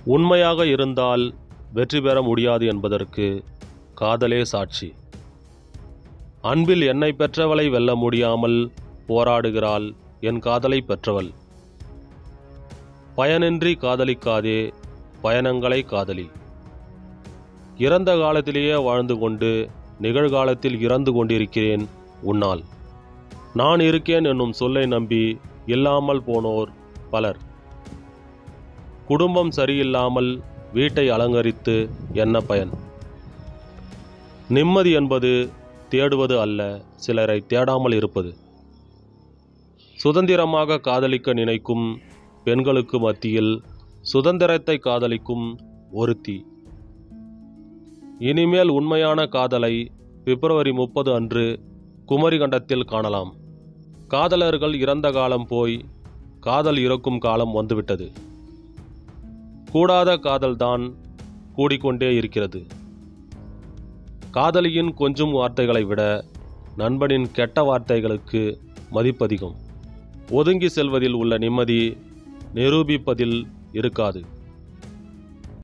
உண்மையாக இருந்தால் வெற்றி பெற முடியாது என்பதற்கு காதலே சாட்சி. அன்பில் என்னை பெற்றவளை வெல்ல முடியாமல் போராடுகிறாள் என் காதலை பெற்றவள். பயனின்றி காதலிக்காதே, பயணங்களை காதலி. இறந்த காலத்திலேயே வாழ்ந்து கொண்டு நிகழ்காலத்தில் இறந்து கொண்டிருக்கிறேன் உன்னால். நான் இருக்கேன் என்னும் சொல்லை நம்பி இல்லாமல் போனோர் பலர். குடும்பம் சரியில்லாமல் வீட்டை அலங்கரித்து என்ன பயன்? நிம்மதி என்பது தேடுவது அல்ல, சிலரை தேடாமல் இருப்பது. சுதந்திரமாக காதலிக்க நினைக்கும் பெண்களுக்கு மத்தியில் சுதந்திரத்தை காதலிக்கும் ஒருத்தி. இனிமேல் உண்மையான காதலை பிப்ரவரி 30 அன்று குமரிகண்டத்தில் காணலாம். காதலர்கள் இறந்த காலம் போய் காதல் இறக்கும் காலம் வந்துவிட்டது. கூடாத காதல்தான் கூடிக்கொண்டே இருக்கிறது. காதலியின் கொஞ்சும் வார்த்தைகளை விட நண்பனின் கெட்ட வார்த்தைகளுக்கு மதிப்பதிகம். ஒதுங்கி செல்வதில் உள்ள நிம்மதி நிரூபிப்பதில் இருக்காது.